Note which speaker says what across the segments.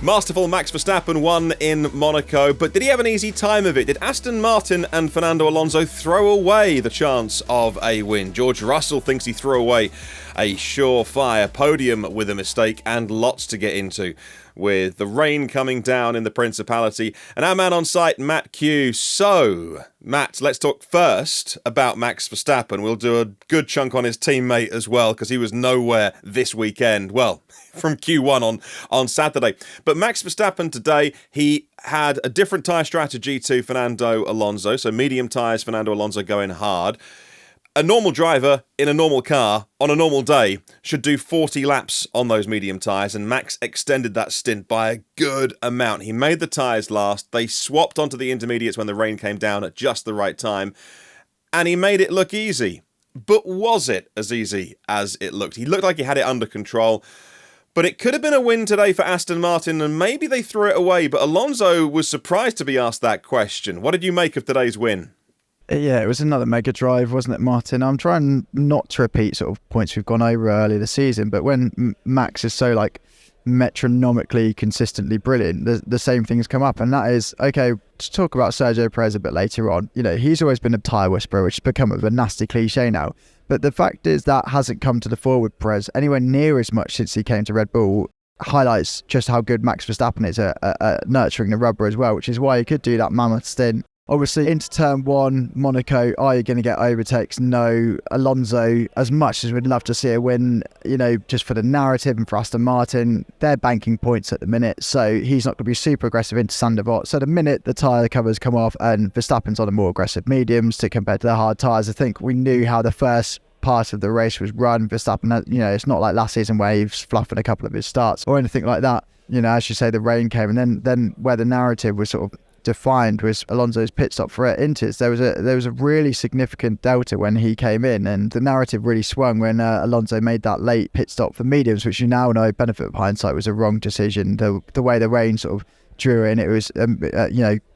Speaker 1: Masterful Max Verstappen won in Monaco, but did he have an easy time of it? Did Aston Martin and Fernando Alonso throw away the chance of a win? George Russell thinks he threw away a surefire podium with a mistake, and lots to get into with the rain coming down in the Principality. And our man on site, Matt Kew. So, Matt, let's talk first about Max Verstappen. We'll do a good chunk on his teammate as well, because he was nowhere this weekend. Well, from Q1 on Saturday. But Max Verstappen today, he had a different tyre strategy to Fernando Alonso. So medium tyres, Fernando Alonso going hard. A normal driver in a normal car on a normal day should do 40 laps on those medium tyres, and Max extended that stint by a good amount. He made the tyres last. They swapped onto the intermediates when the rain came down at just the right time, and he made it look easy. But was it as easy as it looked? He looked like he had it under control. But it could have been a win today for Aston Martin, and maybe they threw it away. But Alonso was surprised to be asked that question. What did you make of today's win?
Speaker 2: Yeah, it was another mega drive, wasn't it, Martin? I'm trying not to repeat sort of points we've gone over earlier this season, but when Max is so metronomically consistently brilliant, the same things come up, and that is, okay, to talk about Sergio Perez a bit later on, he's always been a tyre whisperer, which has become a nasty cliche now, but the fact is that hasn't come to the fore with Perez anywhere near as much since he came to Red Bull. Highlights just how good Max Verstappen is at nurturing the rubber as well, which is why he could do that mammoth stint. Obviously, into turn one, Monaco, are you going to get overtakes? No. Alonso, as much as we'd love to see a win, just for the narrative and for Aston Martin, they're banking points at the minute, so he's not going to be super aggressive into Sandevot. So the minute the tyre covers come off and Verstappen's on the more aggressive mediums to compare to the hard tyres, I think we knew how the first part of the race was run. Verstappen, it's not like last season where he was fluffing a couple of his starts or anything like that. As you say, the rain came, and then where the narrative was sort of defined was Alonso's pit stop for Inters. There was a really significant delta when he came in, and the narrative really swung when Alonso made that late pit stop for mediums, which you now know, benefit of hindsight, was a wrong decision. The way the rain sort of drew in, it was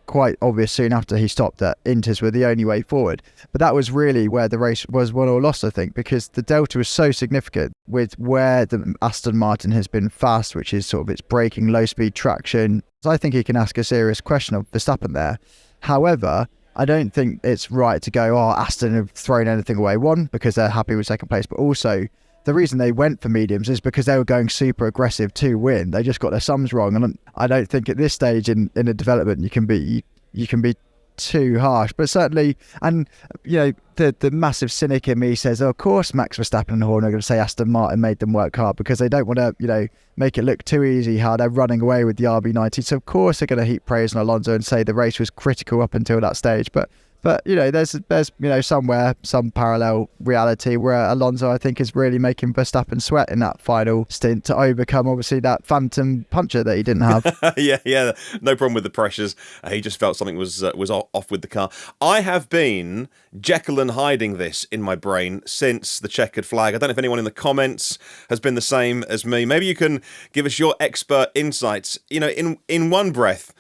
Speaker 2: quite obvious soon after he stopped that Inters were the only way forward. But that was really where the race was won or lost, I think, because the delta was so significant with where the Aston Martin has been fast, which is sort of its braking, low speed traction. So I think he can ask a serious question of Verstappen there. However, I don't think it's right to go, Aston have thrown anything away. One, because they're happy with second place, but also the reason they went for mediums is because they were going super aggressive to win. They just got their sums wrong, and I don't think at this stage in a development you can be too harsh. But certainly, and the massive cynic in me says, of course Max Verstappen and Horner are going to say Aston Martin made them work hard, because they don't want to make it look too easy how they're running away with the RB90. So of course they're going to heap praise on Alonso and say the race was critical up until that stage. But there's somewhere some parallel reality where Alonso, I think, is really making Verstappen sweat in that final stint to overcome obviously that phantom puncher that he didn't have.
Speaker 1: yeah, no problem with the pressures. He just felt something was off with the car. I have been Jekyll and hiding this in my brain since the checkered flag. I don't know if anyone in the comments has been the same as me. Maybe you can give us your expert insights. In one breath,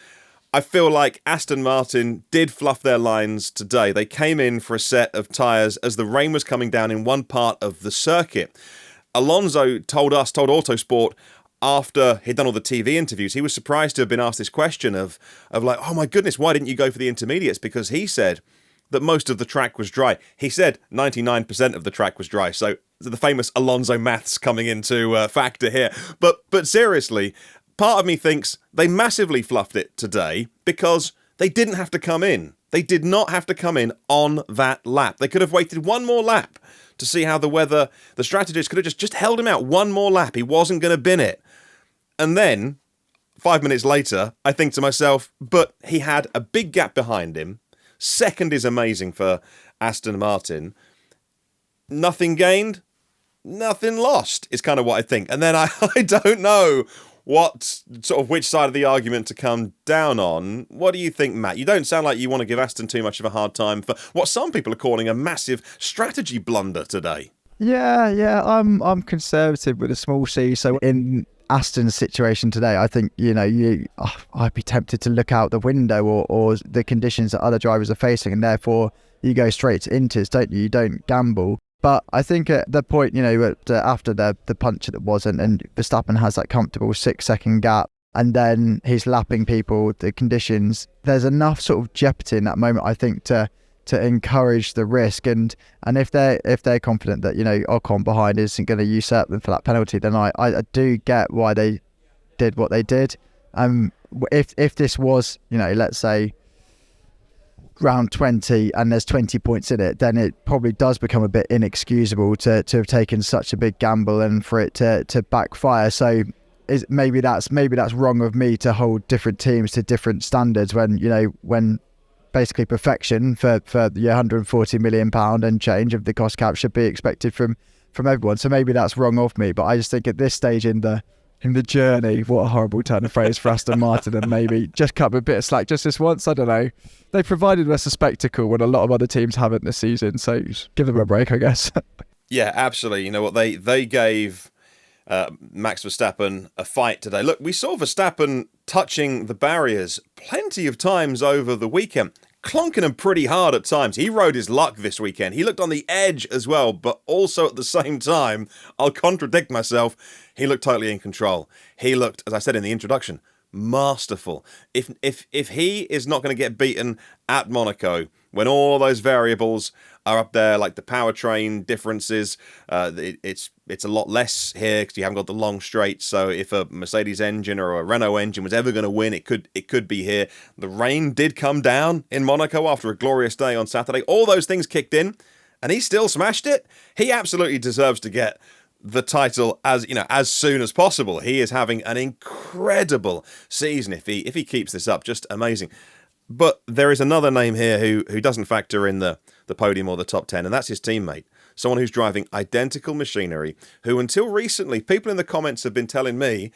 Speaker 1: I feel like Aston Martin did fluff their lines today. They came in for a set of tyres as the rain was coming down in one part of the circuit. Alonso told Autosport after he'd done all the TV interviews, he was surprised to have been asked this question of like, oh my goodness, why didn't you go for the intermediates? Because he said that most of the track was dry. He said 99% of the track was dry. So the famous Alonso maths coming into factor here. But seriously, part of me thinks they massively fluffed it today because they didn't have to come in. They did not have to come in on that lap. They could have waited one more lap to see how the weather. The strategist could have just held him out one more lap. He wasn't going to bin it. And then, 5 minutes later, I think to myself, but he had a big gap behind him. Second is amazing for Aston Martin. Nothing gained, nothing lost is kind of what I think. And then I don't know which side of the argument to come down on. What do you think, Matt? You don't sound like you want to give Aston too much of a hard time for what some people are calling a massive strategy blunder today.
Speaker 2: Yeah, I'm conservative with a small c. So in Aston's situation today, I think I'd be tempted to look out the window or the conditions that other drivers are facing, and therefore you go straight to Inters, don't you? You don't gamble. But I think at the point, after the punch that wasn't, and Verstappen has that comfortable 6 second gap, and then he's lapping people, the conditions, there's enough sort of jeopardy in that moment, I think, to encourage the risk. And if they're confident that, Ocon behind isn't going to usurp them for that penalty, then I do get why they did what they did. If this was, let's say round 20 and there's 20 points in it, then it probably does become a bit inexcusable to have taken such a big gamble and for it to backfire. So maybe that's wrong of me to hold different teams to different standards when basically perfection for the 140 million pound and change of the cost cap should be expected from everyone. So maybe that's wrong of me, but I just think at this stage in the journey, what a horrible turn of phrase for Aston Martin, and maybe just cut a bit of slack just this once. I don't know. They provided us a spectacle when a lot of other teams haven't this season, so give them a break, I guess.
Speaker 1: Yeah, absolutely. You know what, they gave Max Verstappen a fight today. Look, we saw Verstappen touching the barriers plenty of times over the weekend, clonking them pretty hard at times. He rode his luck this weekend. He looked on the edge as well, but also at the same time, I'll contradict myself, he looked totally in control. He looked, as I said in the introduction, masterful. If he is not going to get beaten at Monaco, when all those variables are up there, like the powertrain differences, it's a lot less here because you haven't got the long straights. So if a Mercedes engine or a Renault engine was ever going to win, it could be here. The rain did come down in Monaco after a glorious day on Saturday. All those things kicked in, and he still smashed it. He absolutely deserves to get the title as soon as possible. He is having an incredible season if he keeps this up. Just amazing. But there is another name here who doesn't factor in the podium or the top 10, and that's his teammate. Someone who's driving identical machinery, who until recently, people in the comments have been telling me,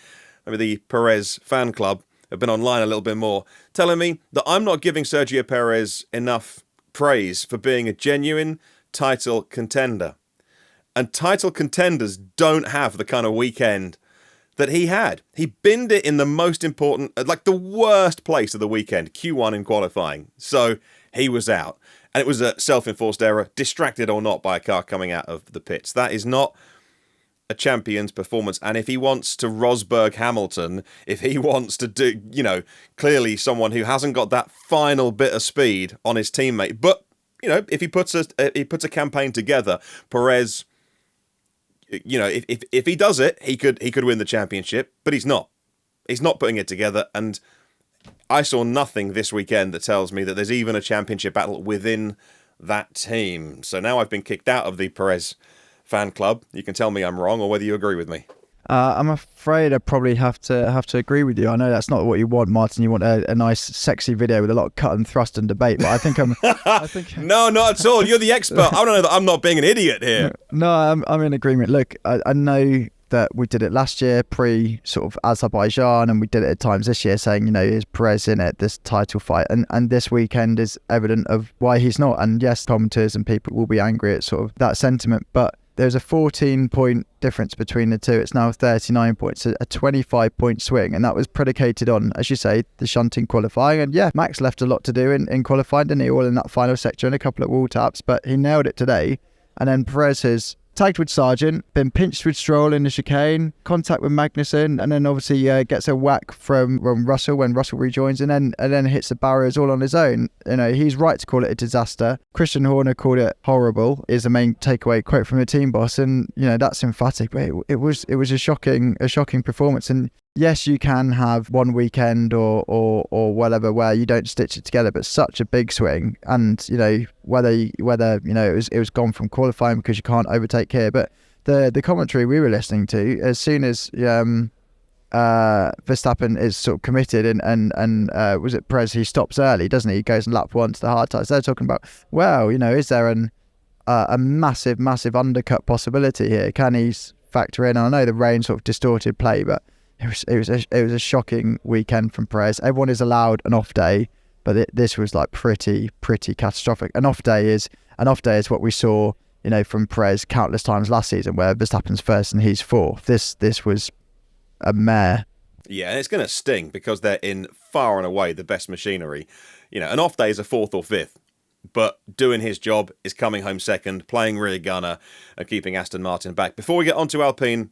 Speaker 1: maybe the Perez fan club have been online a little bit more, telling me that I'm not giving Sergio Perez enough praise for being a genuine title contender. And title contenders don't have the kind of weekend that he had. He binned it in the most important, like the worst place of the weekend, Q1 in qualifying. So he was out. And it was a self-enforced error, distracted or not by a car coming out of the pits. That is not a champion's performance. And if he wants to Rosberg Hamilton, if he wants to do, clearly someone who hasn't got that final bit of speed on his teammate, but, if he puts a campaign together, Perez, if he does it, he could win the championship, but he's not. He's not putting it together, and I saw nothing this weekend that tells me that there's even a championship battle within that team. So now I've been kicked out of the Perez fan club. You can tell me I'm wrong or whether you agree with me.
Speaker 2: I'm afraid I probably have to agree with you. I know that's not what you want, Martin. You want a nice, sexy video with a lot of cut and thrust and debate. But I think
Speaker 1: No, not at all. You're the expert. I want to know that I'm not being an idiot here.
Speaker 2: No, I'm in agreement. Look, I know that we did it last year, pre sort of Azerbaijan, and we did it at times this year, saying, is Perez in it, this title fight, and this weekend is evident of why he's not. And yes, commenters and people will be angry at sort of that sentiment, but there's a 14-point difference between the two. It's now 39 points, a 25-point swing. And that was predicated on, as you say, the shunting qualifying. And yeah, Max left a lot to do in qualifying, didn't he? All in that final sector and a couple of wall taps, but he nailed it today. And then Perez has tagged with Sargent, been pinched with Stroll in the chicane, contact with Magnussen, and then obviously gets a whack from Russell when Russell rejoins, and then hits the barriers all on his own. He's right to call it a disaster. Christian Horner called it horrible, is the main takeaway quote from the team boss, and that's emphatic. But it was a shocking performance. And yes, you can have one weekend or whatever where you don't stitch it together, but such a big swing, and whether it was gone from qualifying because you can't overtake here. But the commentary we were listening to, as soon as Verstappen is sort of committed and was it Perez, he stops early, doesn't he? He goes and lap one to the hard tyres. They're talking about, is there a massive undercut possibility here? Can he factor in? I know the rain sort of distorted play, but it was a shocking weekend from Perez. Everyone is allowed an off day, but this was like pretty catastrophic. An off day is what we saw, from Perez countless times last season, where Verstappen's first and he's fourth. This was a mare.
Speaker 1: Yeah, and it's going to sting because they're in far and away the best machinery. An off day is a fourth or fifth, but doing his job is coming home second, playing rear gunner and keeping Aston Martin back. Before we get on to Alpine,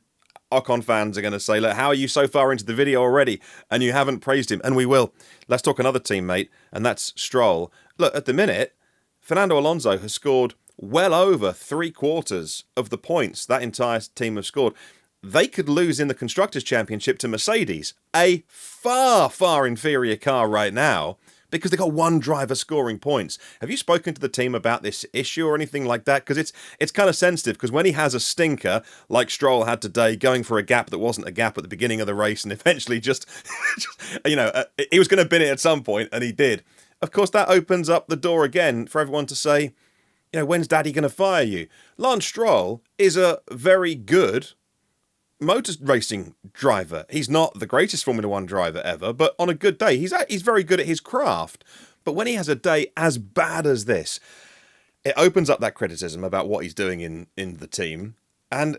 Speaker 1: Ocon fans are going to say, look, how are you so far into the video already and you haven't praised him? And we will. Let's talk another teammate, and that's Stroll. Look, at the minute, Fernando Alonso has scored well over 3/4 of the points that entire team have scored. They could lose in the Constructors' Championship to Mercedes, a far, far inferior car right now, because they got one driver scoring points. Have you spoken to the team about this issue or anything like that? Because it's kind of sensitive, because when he has a stinker, like Stroll had today, going for a gap that wasn't a gap at the beginning of the race, and eventually just he was going to bin it at some point, and he did. Of course, that opens up the door again for everyone to say, when's Daddy going to fire you? Lance Stroll is a very good motor racing driver. He's not the greatest Formula One driver ever, but on a good day, he's very good at his craft. But when he has a day as bad as this, it opens up that criticism about what he's doing in the team. And,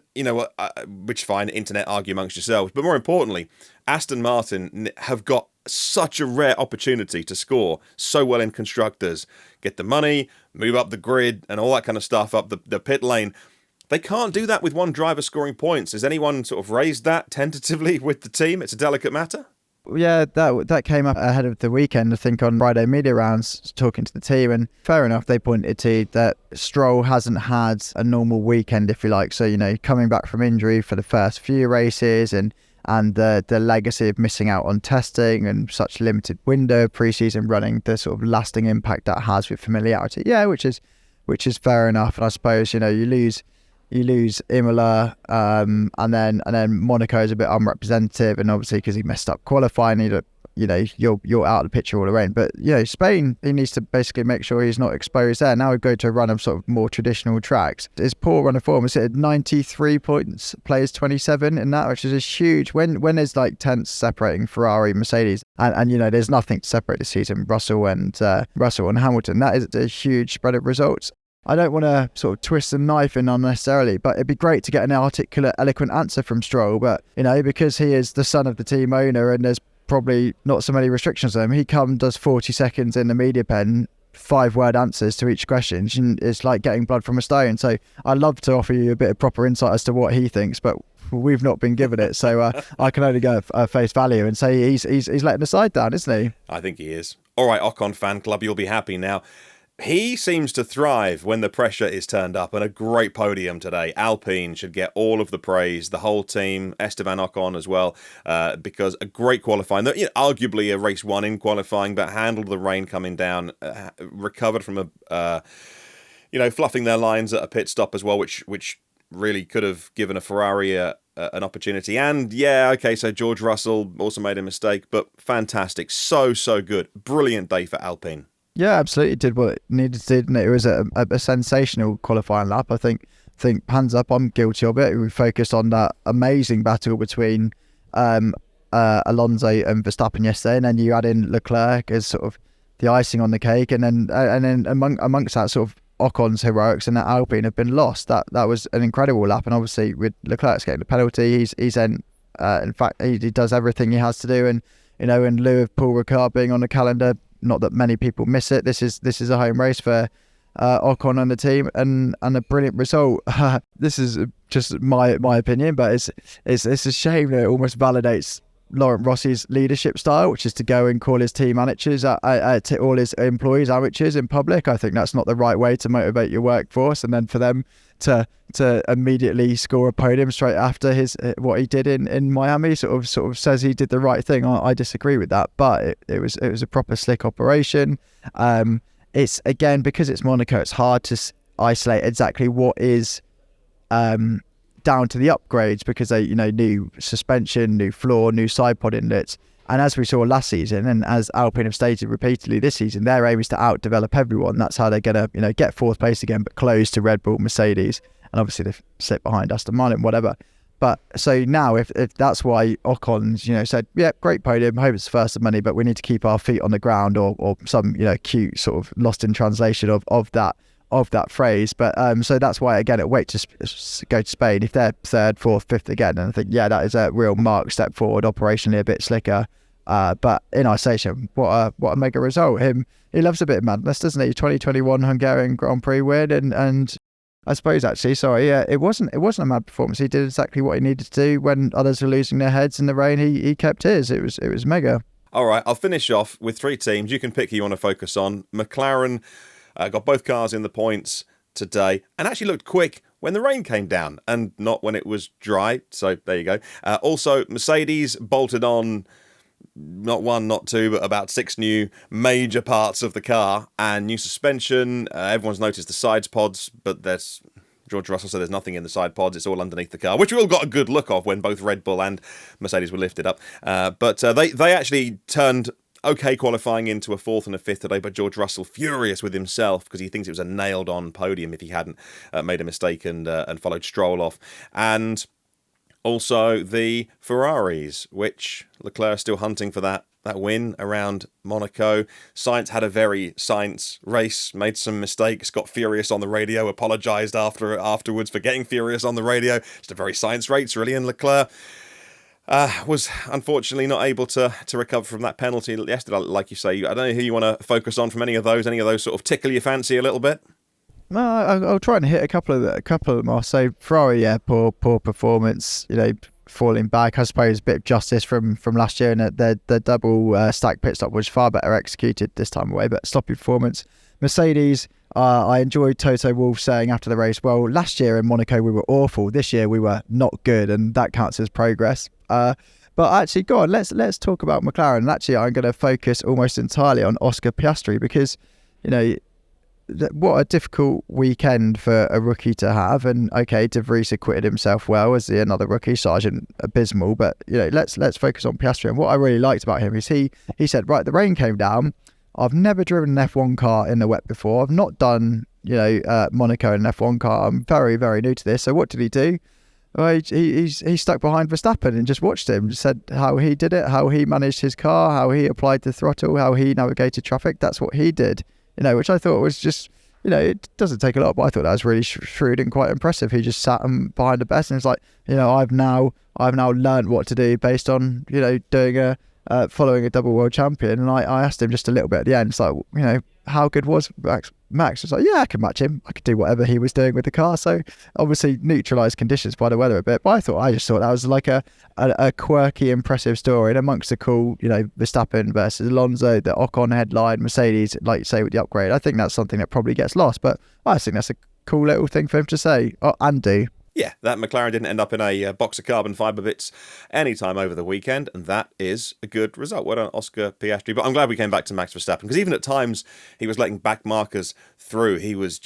Speaker 1: which fine, internet, argue amongst yourselves. But more importantly, Aston Martin have got such a rare opportunity to score so well in Constructors. Get the money, move up the grid, and all that kind of stuff up the pit lane. They can't do that with one driver scoring points. Has anyone sort of raised that tentatively with the team? It's a delicate matter.
Speaker 2: Yeah, that came up ahead of the weekend, I think, on Friday media rounds, talking to the team, and fair enough, they pointed to that Stroll hasn't had a normal weekend, if you like. So, coming back from injury for the first few races and the legacy of missing out on testing and such limited window of pre-season running, the sort of lasting impact that has with familiarity. Yeah, which is fair enough. And I suppose, you lose Imola, and then Monaco is a bit unrepresentative, and obviously because he messed up qualifying, you're out of the picture all around. But Spain, he needs to basically make sure he's not exposed there. Now we go to a run of sort of more traditional tracks. His poor run of form is at 93 points, plays 27 in that, which is a huge. When there's like tenths separating Ferrari, Mercedes, and there's nothing to separate this season, Russell and Hamilton. That is a huge spread of results. I don't want to sort of twist the knife in unnecessarily, but it'd be great to get an articulate, eloquent answer from Stroll. But, because he is the son of the team owner and there's probably not so many restrictions on him, he does 40 seconds in the media pen, 5-word answers to each question. And it's like getting blood from a stone. So I'd love to offer you a bit of proper insight as to what he thinks, but we've not been given it. So I can only go face value and say he's letting the side down, isn't he?
Speaker 1: I think he is. All right, Ocon fan club, you'll be happy now. He seems to thrive when the pressure is turned up, and a great podium today. Alpine should get all of the praise, the whole team, Esteban Ocon as well, because a great qualifying. Arguably a race one in qualifying, but handled the rain coming down, recovered from fluffing their lines at a pit stop as well, which really could have given a Ferrari an opportunity. And so George Russell also made a mistake, but fantastic. So good. Brilliant day for Alpine.
Speaker 2: Yeah, absolutely. Did what it needed to do, didn't it? It was a sensational qualifying lap. I think hands up, I'm guilty of it. We focused on that amazing battle between Alonso and Verstappen yesterday, and then you add in Leclerc as sort of the icing on the cake, and then amongst that, sort of Ocon's heroics and that Alpine have been lost. That was an incredible lap, and obviously with Leclerc's getting the penalty, he's then in fact he does everything he has to do, and in lieu of Paul Ricard being on the calendar. Not that many people miss it. This is a home race for Ocon and the team, and a brilliant result. This is just my opinion, but it's a shame that it almost validates Laurent Rossi's leadership style, which is to go and call his team amateurs, to all his employees amateurs in public. I think that's not the right way to motivate your workforce, and then for them to immediately score a podium straight after what he did in Miami sort of says he did the right thing. I disagree with that, but it was a proper slick operation. It's again, because it's Monaco, it's hard to isolate exactly what is down to the upgrades, because they new suspension, new floor, new side pod inlets, and as we saw last season, and as Alpine have stated repeatedly this season, their aim is to outdevelop everyone. That's how they're gonna get fourth place again, but close to Red Bull, Mercedes, and obviously they've slipped behind Aston Martin, whatever. But so now, if that's why Ocon's said, yeah, great podium, hope it's first of many, but we need to keep our feet on the ground, or some cute sort of lost in translation of that phrase. But so that's why, again, it'll wait to go to Spain if they're third, fourth, fifth again, and I think that is a real marked step forward, operationally a bit slicker, but in isolation, what a mega result. He loves a bit of madness, doesn't he? 2021 Hungarian Grand Prix win, and I suppose actually, sorry, yeah, it wasn't a mad performance. He did exactly what he needed to do when others were losing their heads in the rain. He kept his. It was mega.
Speaker 1: All right, I'll finish off with 3 teams. You can pick who you want to focus on. McLaren got both cars in the points today and actually looked quick when the rain came down and not when it was dry. So there you go. Also, Mercedes bolted on not 1, not 2, but about 6 new major parts of the car and new suspension. Everyone's noticed the sides pods, but George Russell said there's nothing in the side pods. It's all underneath the car, which we all got a good look of when both Red Bull and Mercedes were lifted up. But they actually turned okay qualifying into a 4th and a 5th today, but George Russell furious with himself because he thinks it was a nailed-on podium if he hadn't made a mistake and followed Stroll off. And also the Ferraris, which Leclerc is still hunting for that win around Monaco. Sainz had a very Sainz race, made some mistakes, got furious on the radio, apologised afterwards for getting furious on the radio. Just a very Sainz race, really, and Leclerc was unfortunately not able to recover from that penalty yesterday, like you say. I don't know who you want to focus on from any of those sort of tickle your fancy a little bit.
Speaker 2: No, I'll try and hit a couple of them. I'll say Ferrari, yeah, poor performance. Falling back. I suppose a bit of justice from last year, and their double stack pit stop was far better executed this time away. But sloppy performance. Mercedes, I enjoyed Toto Wolff saying after the race, well, last year in Monaco we were awful. This year we were not good, and that counts as progress. But actually, go on, let's talk about McLaren. And actually, I'm going to focus almost entirely on Oscar Piastri because, what a difficult weekend for a rookie to have. And okay, De Vries acquitted himself well as another rookie, Sargent abysmal. But let's focus on Piastri. And what I really liked about him is he said, right, the rain came down. I've never driven an F1 car in the wet before. I've not done Monaco in an F1 car. I'm very, very new to this. So what did he do? Well, he stuck behind Verstappen and just watched him. Just said how he did it, how he managed his car, how he applied the throttle, how he navigated traffic. That's what he did. Which I thought was just, it doesn't take a lot, but I thought that was really shrewd and quite impressive. He just sat behind the best, and it's like, I've now learned what to do based on, doing following a double world champion. And I asked him just a little bit at the end. It's like, how good was Max? It's like, yeah, I could match him. I could do whatever he was doing with the car. So obviously neutralised conditions by the weather a bit. But I just thought that was like a quirky, impressive story. And amongst the cool, Verstappen versus Alonso, the Ocon headline, Mercedes, like you say, with the upgrade, I think that's something that probably gets lost. But I think that's a cool little thing for him to say and do.
Speaker 1: Yeah, that McLaren didn't end up in a box of carbon fibre bits anytime over the weekend, and that is a good result. Well done, Oscar Piastri. But I'm glad we came back to Max Verstappen, because even at times he was letting back markers through. He's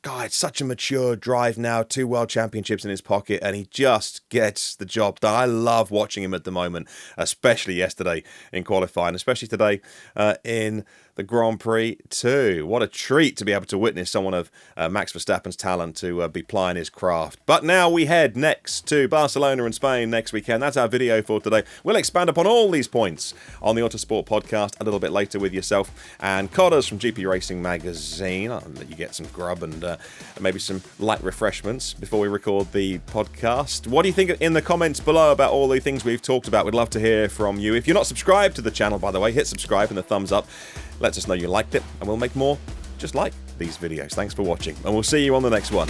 Speaker 1: got such a mature drive now, 2 world championships in his pocket, and he just gets the job done. I love watching him at the moment, especially yesterday in qualifying, especially today in the Grand Prix too. What a treat to be able to witness someone of Max Verstappen's talent to be plying his craft. But now we head next to Barcelona and Spain next weekend. That's our video for today. We'll expand upon all these points on the Autosport podcast a little bit later with yourself and Codders from GP Racing Magazine. I'll let you get some grub and maybe some light refreshments before we record the podcast. What do you think in the comments below about all the things we've talked about? We'd love to hear from you. If you're not subscribed to the channel, by the way, hit subscribe and the thumbs up. Let us know you liked it, and we'll make more just like these videos. Thanks for watching, and we'll see you on the next one.